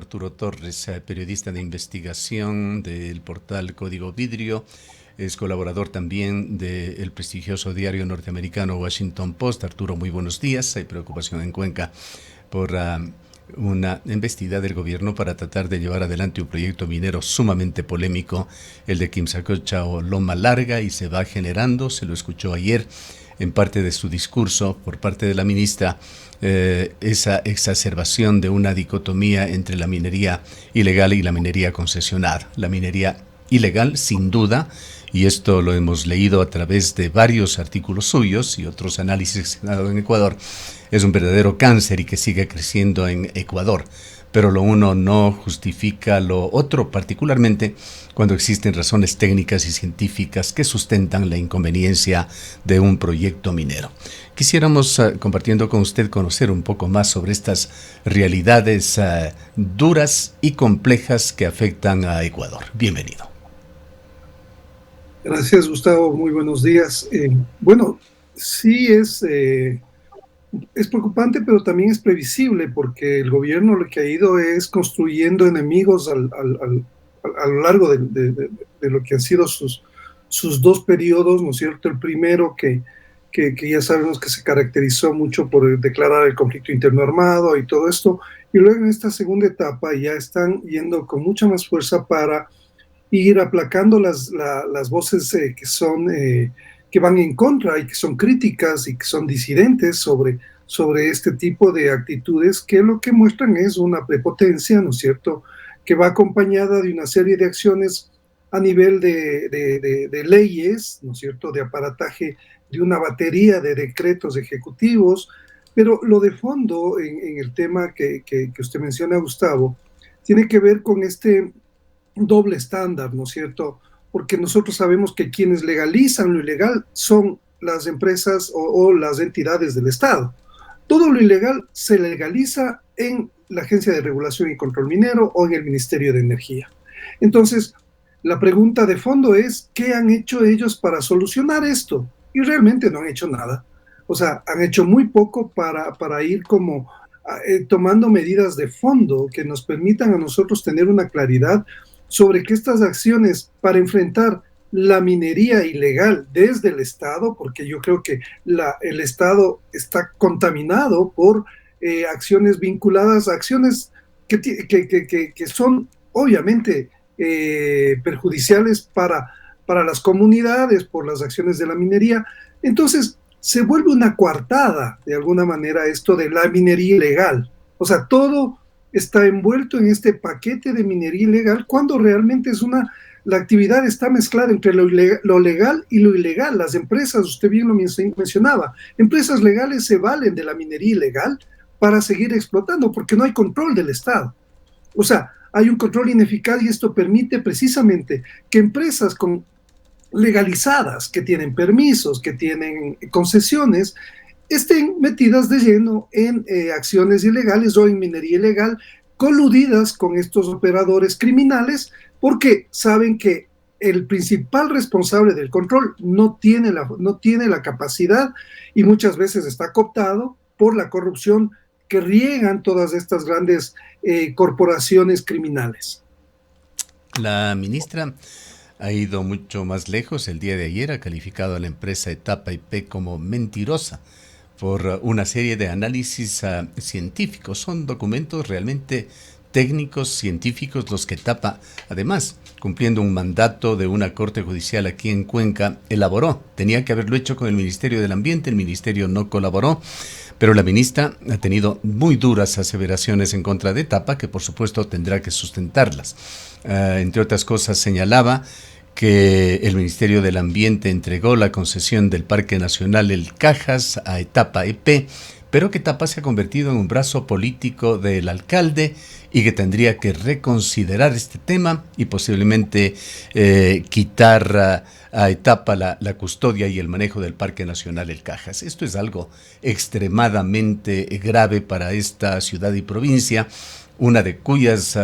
Arturo Torres, periodista de investigación del portal Código Vidrio. Es colaborador también del prestigioso diario norteamericano Washington Post. Arturo, muy buenos días. Hay preocupación en Cuenca por una embestida del gobierno para tratar de llevar adelante un proyecto minero sumamente polémico, el de Quimsacocha o Loma Larga, y se va generando, se lo escuchó ayer en parte de su discurso por parte de la ministra, esa exacerbación de una dicotomía entre la minería ilegal y la minería concesionada. La minería ilegal, sin duda, y esto lo hemos leído a través de varios artículos suyos y otros análisis que se han dado en Ecuador, es un verdadero cáncer y que sigue creciendo en Ecuador. Pero lo uno no justifica lo otro, particularmente cuando existen razones técnicas y científicas que sustentan la inconveniencia de un proyecto minero. Quisiéramos, compartiendo con usted, conocer un poco más sobre estas realidades duras y complejas que afectan a Ecuador. Bienvenido. Gracias, Gustavo. Muy buenos días. Bueno, sí es preocupante, pero también es previsible, porque el gobierno lo que ha ido es construyendo enemigos a lo largo de lo que han sido sus dos periodos, ¿no es cierto? El primero que ya sabemos que se caracterizó mucho por declarar el conflicto interno armado y todo esto, y luego en esta segunda etapa ya están yendo con mucha más fuerza para ir aplacando las voces que van en contra y que son críticas y que son disidentes sobre este tipo de actitudes, que lo que muestran es una prepotencia, ¿no es cierto?, que va acompañada de una serie de acciones a nivel de leyes, ¿no es cierto?, de aparataje de una batería de decretos ejecutivos. Pero lo de fondo en el tema que usted menciona, Gustavo, tiene que ver con este doble estándar, ¿no es cierto? Porque nosotros sabemos que quienes legalizan lo ilegal son las empresas o las entidades del Estado. Todo lo ilegal se legaliza en la Agencia de Regulación y Control Minero o en el Ministerio de Energía. Entonces, la pregunta de fondo es, ¿qué han hecho ellos para solucionar esto? Y realmente no han hecho nada. O sea, han hecho muy poco para ir como tomando medidas de fondo que nos permitan a nosotros tener una claridad sobre que estas acciones para enfrentar la minería ilegal desde el Estado, porque yo creo que el Estado está contaminado por acciones vinculadas a acciones que son obviamente perjudiciales para las comunidades por las acciones de la minería. Entonces se vuelve una coartada de alguna manera esto de la minería ilegal. O sea, todo está envuelto en este paquete de minería ilegal cuando realmente la actividad está mezclada entre lo legal y lo ilegal. Las empresas, usted bien lo mencionaba, empresas legales se valen de la minería ilegal para seguir explotando porque no hay control del Estado. O sea, hay un control ineficaz y esto permite precisamente que empresas legalizadas, que tienen permisos, que tienen concesiones, estén metidas de lleno en acciones ilegales o en minería ilegal, coludidas con estos operadores criminales, porque saben que el principal responsable del control no tiene la capacidad y muchas veces está cooptado por la corrupción que riegan todas estas grandes corporaciones criminales. La ministra ha ido mucho más lejos. El día de ayer ha calificado a la empresa Etapa IP como mentirosa por una serie de análisis científicos. Son documentos realmente técnicos, científicos, los que Etapa, además, cumpliendo un mandato de una corte judicial aquí en Cuenca, elaboró. Tenía que haberlo hecho con el Ministerio del Ambiente, el Ministerio no colaboró, pero la ministra ha tenido muy duras aseveraciones en contra de Etapa, que por supuesto tendrá que sustentarlas. Entre otras cosas, señalaba que el Ministerio del Ambiente entregó la concesión del Parque Nacional El Cajas a Etapa EP, pero que Etapa se ha convertido en un brazo político del alcalde y que tendría que reconsiderar este tema y posiblemente quitar a Etapa la custodia y el manejo del Parque Nacional El Cajas. Esto es algo extremadamente grave para esta ciudad y provincia, una de cuyas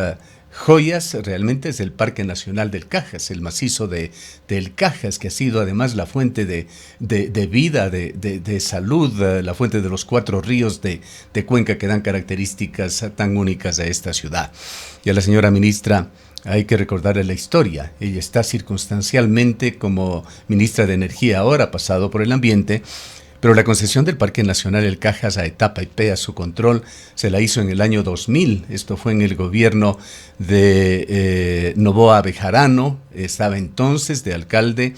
joyas realmente es el Parque Nacional del Cajas, el macizo del Cajas, que ha sido además la fuente de vida, de salud, la fuente de los 4 ríos de Cuenca que dan características tan únicas a esta ciudad. Y a la señora ministra hay que recordarle la historia. Ella está circunstancialmente como ministra de Energía ahora, ha pasado por el ambiente, pero la concesión del Parque Nacional El Cajas a Etapa IP, a su control, se la hizo en el año 2000. Esto fue en el gobierno de Noboa Bejarano. Estaba entonces de alcalde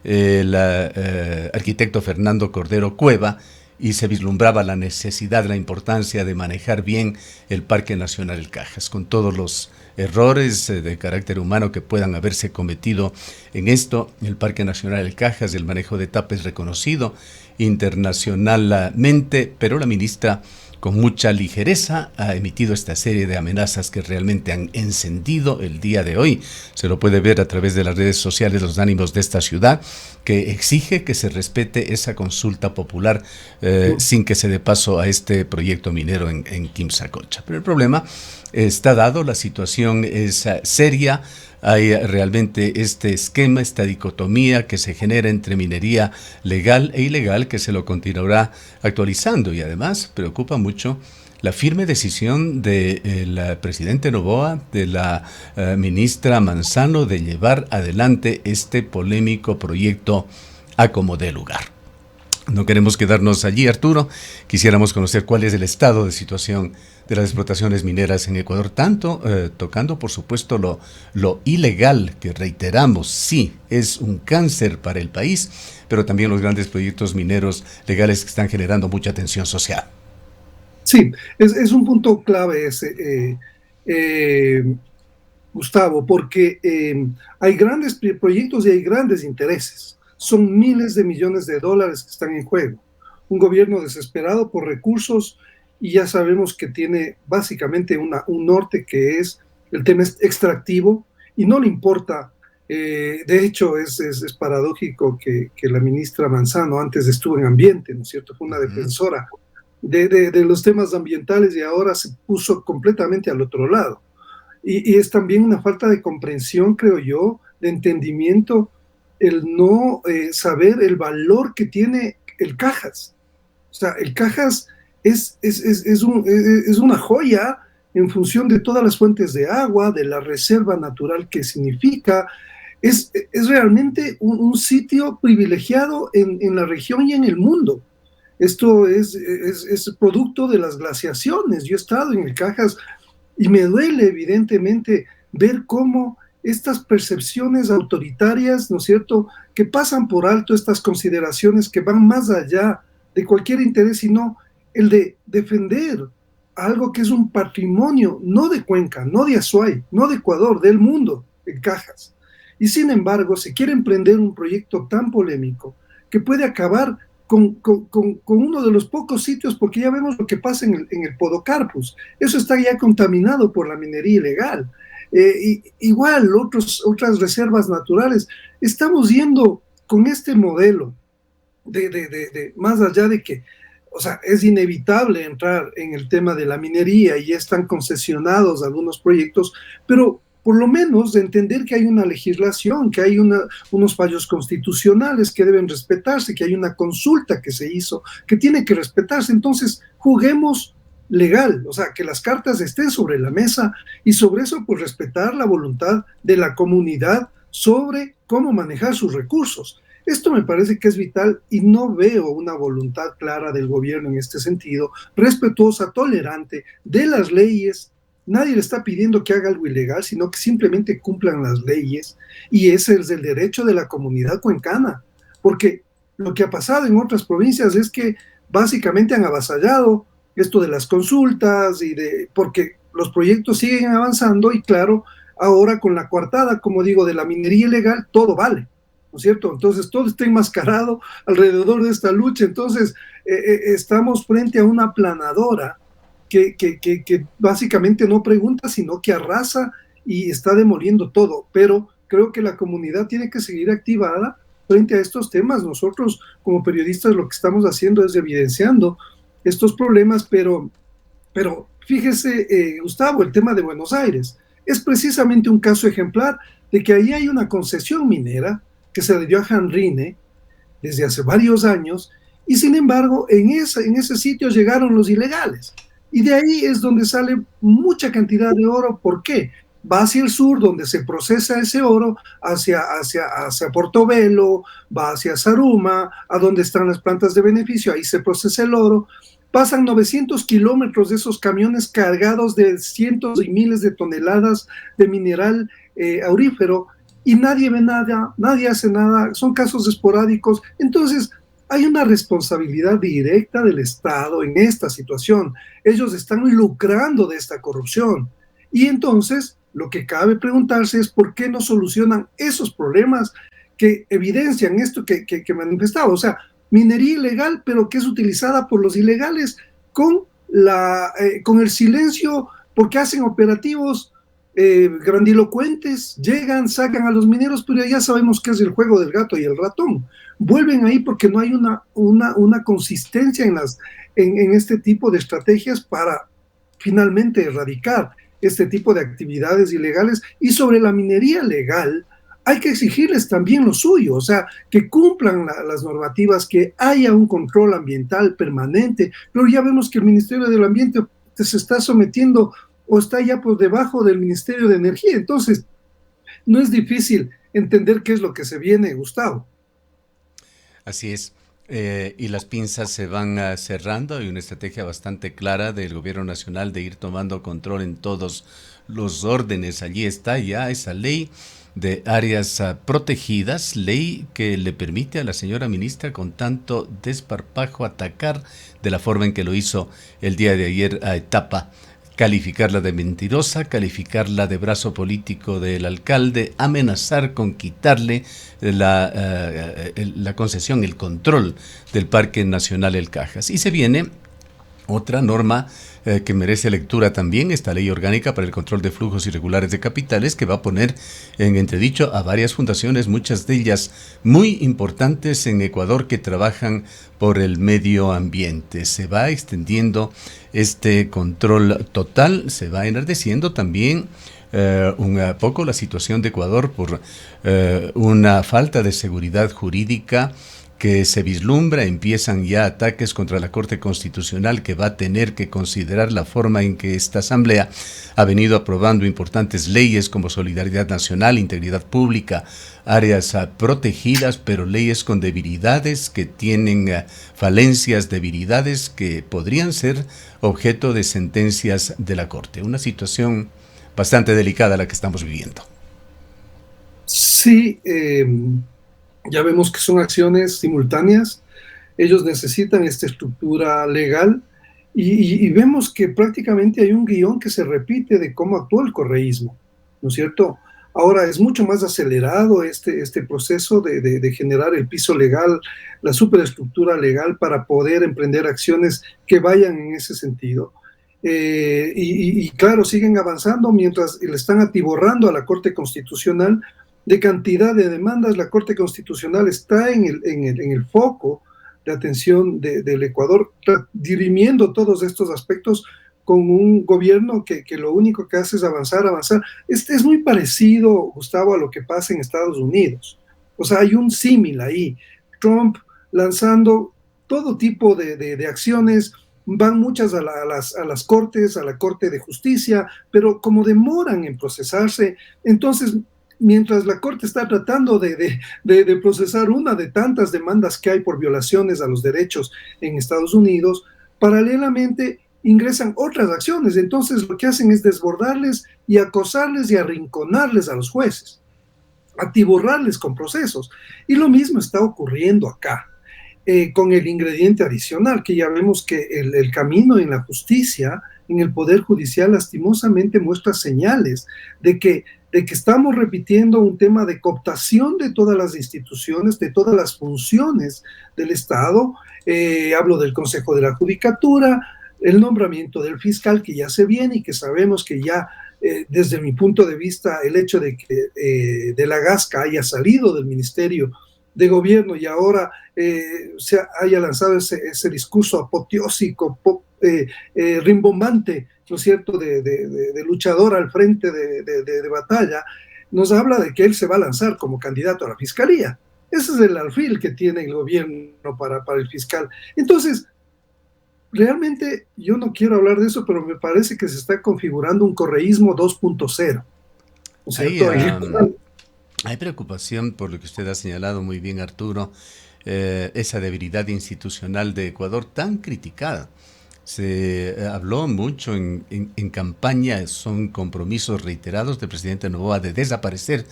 el arquitecto Fernando Cordero Cueva, y se vislumbraba la necesidad, la importancia de manejar bien el Parque Nacional El Cajas, con todos los errores de carácter humano que puedan haberse cometido en esto. El Parque Nacional El Cajas, el manejo de etapa es reconocido internacionalmente, pero la ministra con mucha ligereza ha emitido esta serie de amenazas que realmente han encendido el día de hoy. Se lo puede ver a través de las redes sociales los ánimos de esta ciudad, que exige que se respete esa consulta popular sin que se dé paso a este proyecto minero en Quimsacocha. Pero el problema está dado, la situación es seria. Hay realmente este esquema, esta dicotomía que se genera entre minería legal e ilegal, que se lo continuará actualizando, y además preocupa mucho la firme decisión del presidente Noboa, de la ministra Manzano, de llevar adelante este polémico proyecto a como dé lugar. No queremos quedarnos allí, Arturo. Quisiéramos conocer cuál es el estado de situación de las explotaciones mineras en Ecuador, tanto tocando, por supuesto, lo ilegal, que reiteramos, sí, es un cáncer para el país, pero también los grandes proyectos mineros legales que están generando mucha tensión social. Sí, es un punto clave ese, Gustavo, porque hay grandes proyectos y hay grandes intereses. Son miles de millones de dólares que están en juego. Un gobierno desesperado por recursos, y ya sabemos que tiene básicamente un norte que es el tema extractivo, y no le importa. De hecho, es paradójico que la ministra Manzano antes estuvo en ambiente, ¿no es cierto? Fue una defensora de los temas ambientales, y ahora se puso completamente al otro lado. Y es también una falta de comprensión, creo yo, de entendimiento, el no saber el valor que tiene el Cajas. O sea, el Cajas es una joya en función de todas las fuentes de agua, de la reserva natural que significa. Es realmente un sitio privilegiado en la región y en el mundo. Esto es producto de las glaciaciones. Yo he estado en el Cajas y me duele evidentemente ver cómo estas percepciones autoritarias, ¿no es cierto?, que pasan por alto estas consideraciones que van más allá de cualquier interés, sino el de defender algo que es un patrimonio, no de Cuenca, no de Azuay, no de Ecuador, del mundo, en Cajas. Y sin embargo, se quiere emprender un proyecto tan polémico que puede acabar con uno de los pocos sitios, porque ya vemos lo que pasa en el Podocarpus. Eso está ya contaminado por la minería ilegal. Igual otras reservas naturales. Estamos yendo con este modelo de más allá de que, o sea, es inevitable entrar en el tema de la minería y ya están concesionados algunos proyectos, pero por lo menos de entender que hay una legislación, que hay unos fallos constitucionales que deben respetarse, que hay una consulta que se hizo, que tiene que respetarse. Entonces, juguemos legal, o sea, que las cartas estén sobre la mesa, y sobre eso, pues, respetar la voluntad de la comunidad sobre cómo manejar sus recursos. Esto me parece que es vital, y no veo una voluntad clara del gobierno en este sentido, respetuosa, tolerante de las leyes. Nadie le está pidiendo que haga algo ilegal, sino que simplemente cumplan las leyes, y ese es el derecho de la comunidad cuencana, porque lo que ha pasado en otras provincias es que básicamente han avasallado esto de las consultas, porque los proyectos siguen avanzando, y claro, ahora con la coartada, como digo, de la minería ilegal, todo vale, ¿no es cierto? Entonces todo está enmascarado alrededor de esta lucha. Entonces estamos frente a una aplanadora que básicamente no pregunta, sino que arrasa y está demoliendo todo. Pero creo que la comunidad tiene que seguir activada frente a estos temas. Nosotros como periodistas lo que estamos haciendo es evidenciando estos problemas, pero fíjese, Gustavo, el tema de Buenos Aires. es precisamente un caso ejemplar de que ahí hay una concesión minera que se le dio a Janrine desde hace varios años, y sin embargo en ese sitio llegaron los ilegales. Y de ahí es donde sale mucha cantidad de oro. ¿Por qué? Va hacia el sur, donde se procesa ese oro, hacia Portobelo, va hacia Zaruma, a donde están las plantas de beneficio, ahí se procesa el oro. Pasan 900 kilómetros de esos camiones cargados de cientos y miles de toneladas de mineral aurífero, y nadie ve nada, nadie hace nada, son casos esporádicos. Entonces, hay una responsabilidad directa del Estado en esta situación. Ellos están lucrando de esta corrupción. Y entonces, lo que cabe preguntarse es por qué no solucionan esos problemas que evidencian esto que manifestaba. O sea, minería ilegal, pero que es utilizada por los ilegales con el silencio, porque hacen operativos grandilocuentes, llegan, sacan a los mineros, pero ya sabemos que es el juego del gato y el ratón. Vuelven ahí porque no hay una consistencia en este tipo de estrategias para finalmente erradicar este tipo de actividades ilegales. Y sobre la minería legal, hay que exigirles también lo suyo, o sea, que cumplan las normativas, que haya un control ambiental permanente, pero ya vemos que el Ministerio del Ambiente se está sometiendo o está ya por debajo del Ministerio de Energía. Entonces, no es difícil entender qué es lo que se viene, Gustavo. Así es. Y las pinzas se van cerrando. Hay una estrategia bastante clara del gobierno nacional de ir tomando control en todos los órdenes. Allí está ya esa ley de áreas protegidas, ley que le permite a la señora ministra con tanto desparpajo atacar de la forma en que lo hizo el día de ayer a Etapa, calificarla de mentirosa, calificarla de brazo político del alcalde, amenazar con quitarle la concesión, el control del Parque Nacional El Cajas. Y se viene otra norma que merece lectura también, esta ley orgánica para el control de flujos irregulares de capitales, que va a poner en entredicho a varias fundaciones, muchas de ellas muy importantes en Ecuador, que trabajan por el medio ambiente. Se va extendiendo este control total, se va enardeciendo también un poco la situación de Ecuador por una falta de seguridad jurídica que se vislumbra. Empiezan ya ataques contra la Corte Constitucional, que va a tener que considerar la forma en que esta Asamblea ha venido aprobando importantes leyes como solidaridad nacional, integridad pública, áreas protegidas, pero leyes con debilidades, que tienen falencias, debilidades que podrían ser objeto de sentencias de la Corte. Una situación bastante delicada la que estamos viviendo. Sí, ya vemos que son acciones simultáneas. Ellos necesitan esta estructura legal y vemos que prácticamente hay un guión que se repite de cómo actuó el correísmo, ¿no es cierto? Ahora es mucho más acelerado este proceso de generar el piso legal, la superestructura legal para poder emprender acciones que vayan en ese sentido. Y claro, siguen avanzando mientras le están atiborrando a la Corte Constitucional de cantidad de demandas. La Corte Constitucional está en el foco de atención del Ecuador, dirimiendo todos estos aspectos con un gobierno que lo único que hace es avanzar, avanzar. Es muy parecido, Gustavo, a lo que pasa en Estados Unidos. O sea, hay un símil ahí. Trump lanzando todo tipo de acciones, van muchas a las cortes, a la Corte de Justicia, pero como demoran en procesarse, entonces mientras la Corte está tratando de procesar una de tantas demandas que hay por violaciones a los derechos en Estados Unidos, paralelamente ingresan otras acciones. Entonces lo que hacen es desbordarles y acosarles y arrinconarles a los jueces, atiborrarles con procesos. Y lo mismo está ocurriendo acá, con el ingrediente adicional, que ya vemos que el camino en la justicia, en el Poder Judicial, lastimosamente muestra señales de que estamos repitiendo un tema de cooptación de todas las instituciones, de todas las funciones del Estado. Hablo del Consejo de la Judicatura, el nombramiento del fiscal, que ya se viene y que sabemos que ya, desde mi punto de vista, el hecho de que De la Gasca haya salido del Ministerio de Gobierno y ahora se haya lanzado ese discurso apoteósico, rimbombante, ¿no es cierto?, de luchador al frente de batalla, nos habla de que él se va a lanzar como candidato a la fiscalía. Ese es el alfil que tiene el gobierno para el fiscal. Entonces, realmente yo no quiero hablar de eso, pero me parece que se está configurando un correísmo 2.0, ¿no es Hay, cierto? hay preocupación por lo que usted ha señalado muy bien, Arturo, esa debilidad institucional de Ecuador tan criticada. Se habló mucho en campaña, son compromisos reiterados del presidente Noboa de desaparecer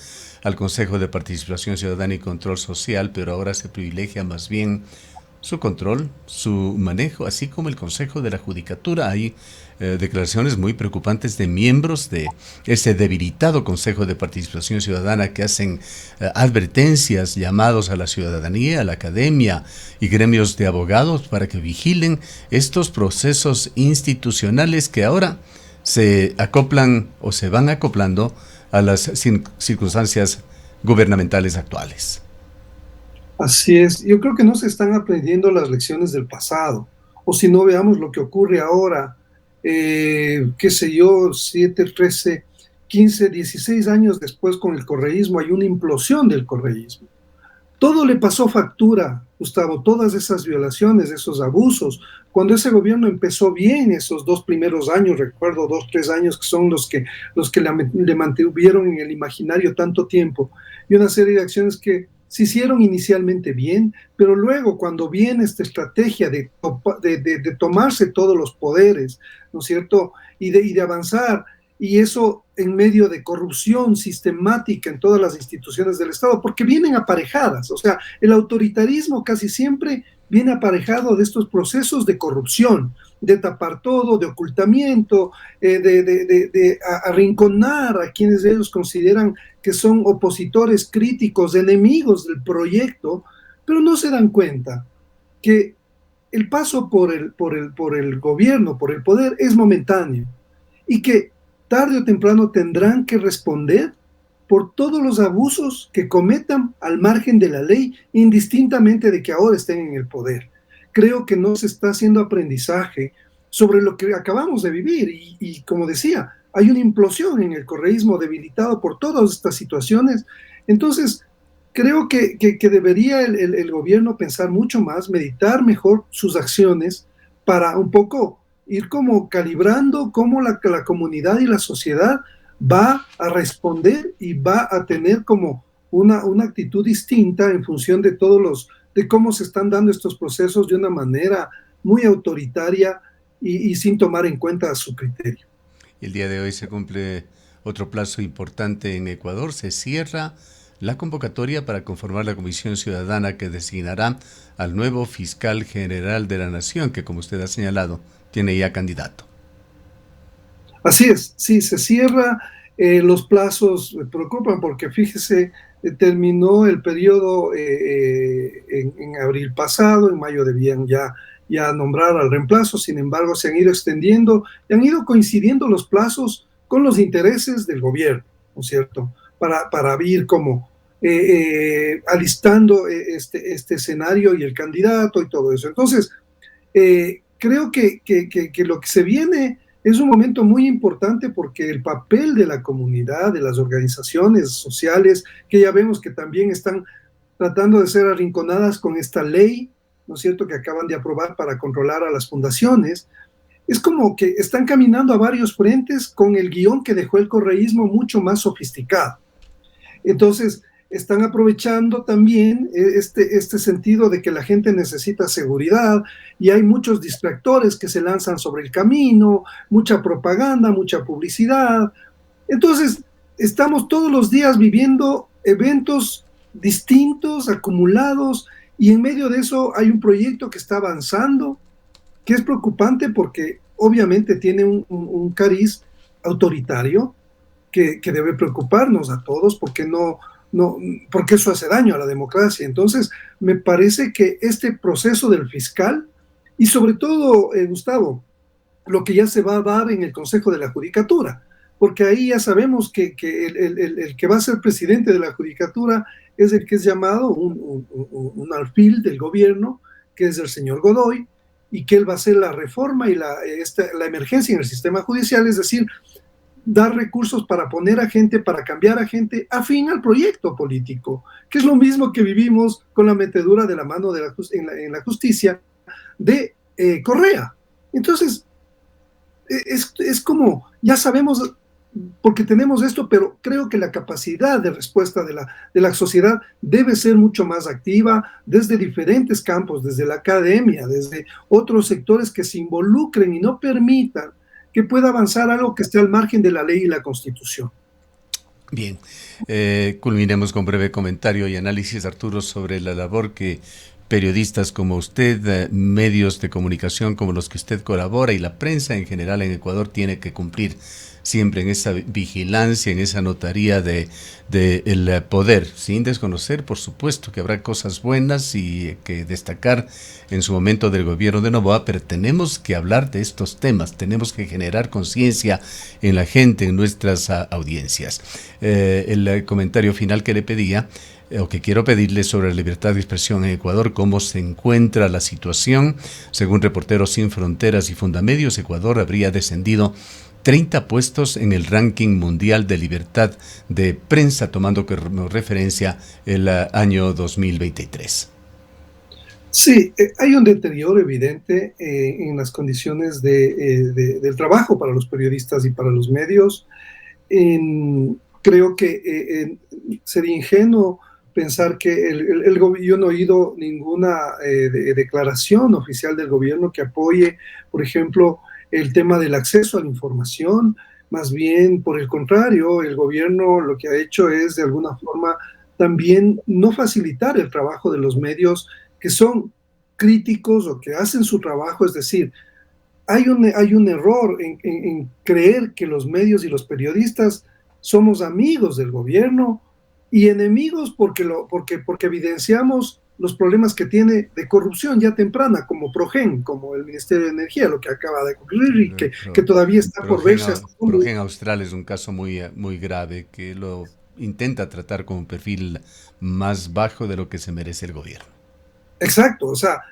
al Consejo de Participación Ciudadana y Control Social, pero ahora se privilegia más bien su control, su manejo, así como el Consejo de la Judicatura. Hay declaraciones muy preocupantes de miembros de ese debilitado Consejo de Participación Ciudadana que hacen advertencias, llamados a la ciudadanía, a la academia y gremios de abogados para que vigilen estos procesos institucionales que ahora se acoplan o se van acoplando a las circunstancias gubernamentales actuales. Así es, yo creo que no se están aprendiendo las lecciones del pasado, o si no veamos lo que ocurre ahora, qué sé yo, 7, 13, 15, 16 años después con el correísmo, hay una implosión del correísmo. Todo le pasó factura, Gustavo, todas esas violaciones, esos abusos. Cuando ese gobierno empezó bien, esos 2 primeros años, recuerdo 2, 3 años que son los que le mantuvieron en el imaginario tanto tiempo, y una serie de acciones que se hicieron inicialmente bien, pero luego cuando viene esta estrategia de tomarse todos los poderes, ¿no es cierto? Y de avanzar, y eso en medio de corrupción sistemática en todas las instituciones del Estado, porque vienen aparejadas, o sea, el autoritarismo casi siempre viene aparejado de estos procesos de corrupción, de tapar todo, de ocultamiento, de arrinconar a quienes ellos consideran que son opositores críticos, enemigos del proyecto, pero no se dan cuenta que el paso por el gobierno, por el poder, es momentáneo y que tarde o temprano tendrán que responder por todos los abusos que cometan al margen de la ley, indistintamente de que ahora estén en el poder. Creo que no se está haciendo aprendizaje sobre lo que acabamos de vivir y como decía, hay una implosión en el correísmo debilitado por todas estas situaciones. Entonces, creo que debería el gobierno pensar mucho más, meditar mejor sus acciones para un poco ir como calibrando cómo la comunidad y la sociedad va a responder y va a tener como una actitud distinta en función de de cómo se están dando estos procesos de una manera muy autoritaria y sin tomar en cuenta su criterio. El día de hoy se cumple otro plazo importante en Ecuador. Se cierra la convocatoria para conformar la Comisión Ciudadana que designará al nuevo fiscal general de la Nación, que como usted ha señalado, tiene ya candidato. Así es, sí, se cierra, los plazos me preocupan porque fíjese, terminó el periodo en abril pasado, en mayo debían ya nombrar al reemplazo, sin embargo se han ido extendiendo y han ido coincidiendo los plazos con los intereses del gobierno, ¿no es cierto? Para ir como alistando este escenario y el candidato y todo eso. Entonces, creo que lo que se viene es un momento muy importante porque el papel de la comunidad, de las organizaciones sociales, que ya vemos que también están tratando de ser arrinconadas con esta ley, ¿no es cierto?, que acaban de aprobar para controlar a las fundaciones, es como que están caminando a varios frentes con el guión que dejó el correísmo mucho más sofisticado. Entonces, están aprovechando también este sentido de que la gente necesita seguridad y hay muchos distractores que se lanzan sobre el camino, mucha propaganda, mucha publicidad. Entonces, estamos todos los días viviendo eventos distintos, acumulados, y en medio de eso hay un proyecto que está avanzando, que es preocupante porque obviamente tiene un cariz autoritario que debe preocuparnos a todos porque porque eso hace daño a la democracia. Entonces, me parece que este proceso del fiscal y sobre todo, Gustavo, lo que ya se va a dar en el Consejo de la Judicatura, porque ahí ya sabemos que el que va a ser presidente de la Judicatura es el que es llamado un alfil del gobierno, que es el señor Godoy, y que él va a hacer la reforma y la emergencia en el sistema judicial, es decir, dar recursos para poner a gente, para cambiar a gente afín al proyecto político, que es lo mismo que vivimos con la metedura de la mano en la justicia de Correa. Entonces, es como, ya sabemos, porque tenemos esto, pero creo que la capacidad de respuesta de la sociedad debe ser mucho más activa desde diferentes campos, desde la academia, desde otros sectores que se involucren y no permitan que pueda avanzar algo que esté al margen de la ley y la Constitución. Bien, culminemos con breve comentario y análisis, Arturo, sobre la labor que periodistas como usted, medios de comunicación como los que usted colabora y la prensa en general en Ecuador tiene que cumplir siempre en esa vigilancia, en esa notaría de el poder, sin desconocer, por supuesto, que habrá cosas buenas y que destacar en su momento del gobierno de Noboa, pero tenemos que hablar de estos temas, tenemos que generar conciencia en la gente, en nuestras audiencias. El comentario final que le pedía, o que quiero pedirle sobre la libertad de expresión en Ecuador, cómo se encuentra la situación. Según Reporteros Sin Fronteras y Fundamedios, Ecuador habría descendido 30 puestos en el ranking mundial de libertad de prensa, tomando como referencia el año 2023. Sí, hay un deterioro evidente en las condiciones del trabajo para los periodistas y para los medios. Creo que sería ingenuo pensar que yo no he oído ninguna declaración oficial del gobierno que apoye, por ejemplo, el tema del acceso a la información. Más bien, por el contrario, el gobierno lo que ha hecho es, de alguna forma, también no facilitar el trabajo de los medios que son críticos o que hacen su trabajo. Es decir, hay un error en creer que los medios y los periodistas somos amigos del gobierno y enemigos porque evidenciamos los problemas que tiene de corrupción ya temprana, como Progen, como el Ministerio de Energía, lo que acaba de ocurrir y que todavía está por verse. Progen Austral es un caso muy grave que lo intenta tratar con un perfil más bajo de lo que se merece el gobierno. Exacto, o sea,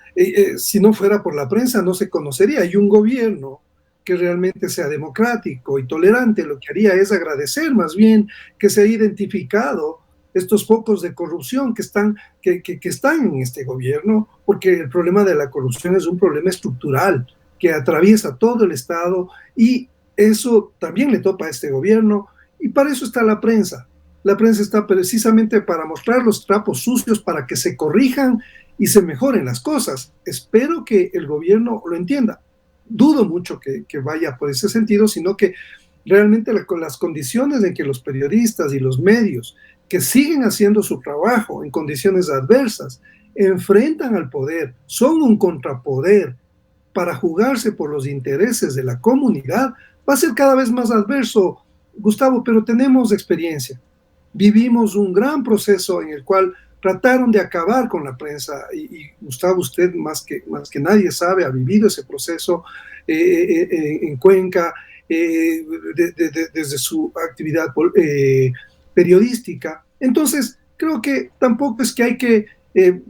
si no fuera por la prensa no se conocería, y un gobierno que realmente sea democrático y tolerante lo que haría es agradecer más bien que se ha identificado estos focos de corrupción que están en este gobierno, porque el problema de la corrupción es un problema estructural que atraviesa todo el Estado y eso también le topa a este gobierno, y para eso está la prensa. La prensa está precisamente para mostrar los trapos sucios, para que se corrijan y se mejoren las cosas. Espero que el gobierno lo entienda. Dudo mucho que vaya por ese sentido, sino que realmente con las condiciones en que los periodistas y los medios que siguen haciendo su trabajo en condiciones adversas enfrentan al poder, son un contrapoder para jugarse por los intereses de la comunidad, va a ser cada vez más adverso, Gustavo, pero tenemos experiencia. Vivimos un gran proceso en el cual trataron de acabar con la prensa y Gustavo, usted más que nadie sabe, ha vivido ese proceso en Cuenca, desde su actividad periodística. Entonces, creo que tampoco es que hay que,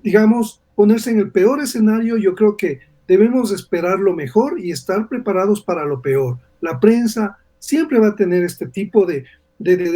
digamos, ponerse en el peor escenario. Yo creo que debemos esperar lo mejor y estar preparados para lo peor. La prensa siempre va a tener este tipo de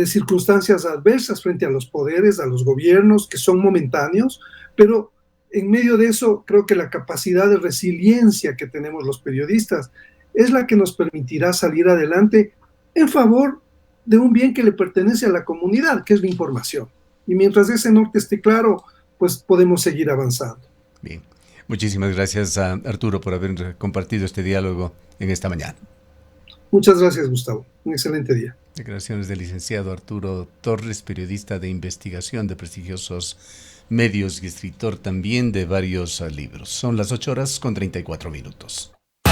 circunstancias adversas frente a los poderes, a los gobiernos, que son momentáneos, pero en medio de eso creo que la capacidad de resiliencia que tenemos los periodistas es la que nos permitirá salir adelante en favor de un bien que le pertenece a la comunidad, que es la información. Y mientras ese norte esté claro, pues podemos seguir avanzando. Bien, muchísimas gracias a Arturo por haber compartido este diálogo en esta mañana. Muchas gracias, Gustavo. Un excelente día. Declaraciones del licenciado Arturo Torres, periodista de investigación de prestigiosos medios y escritor también de varios libros. Son las 8:34 horas.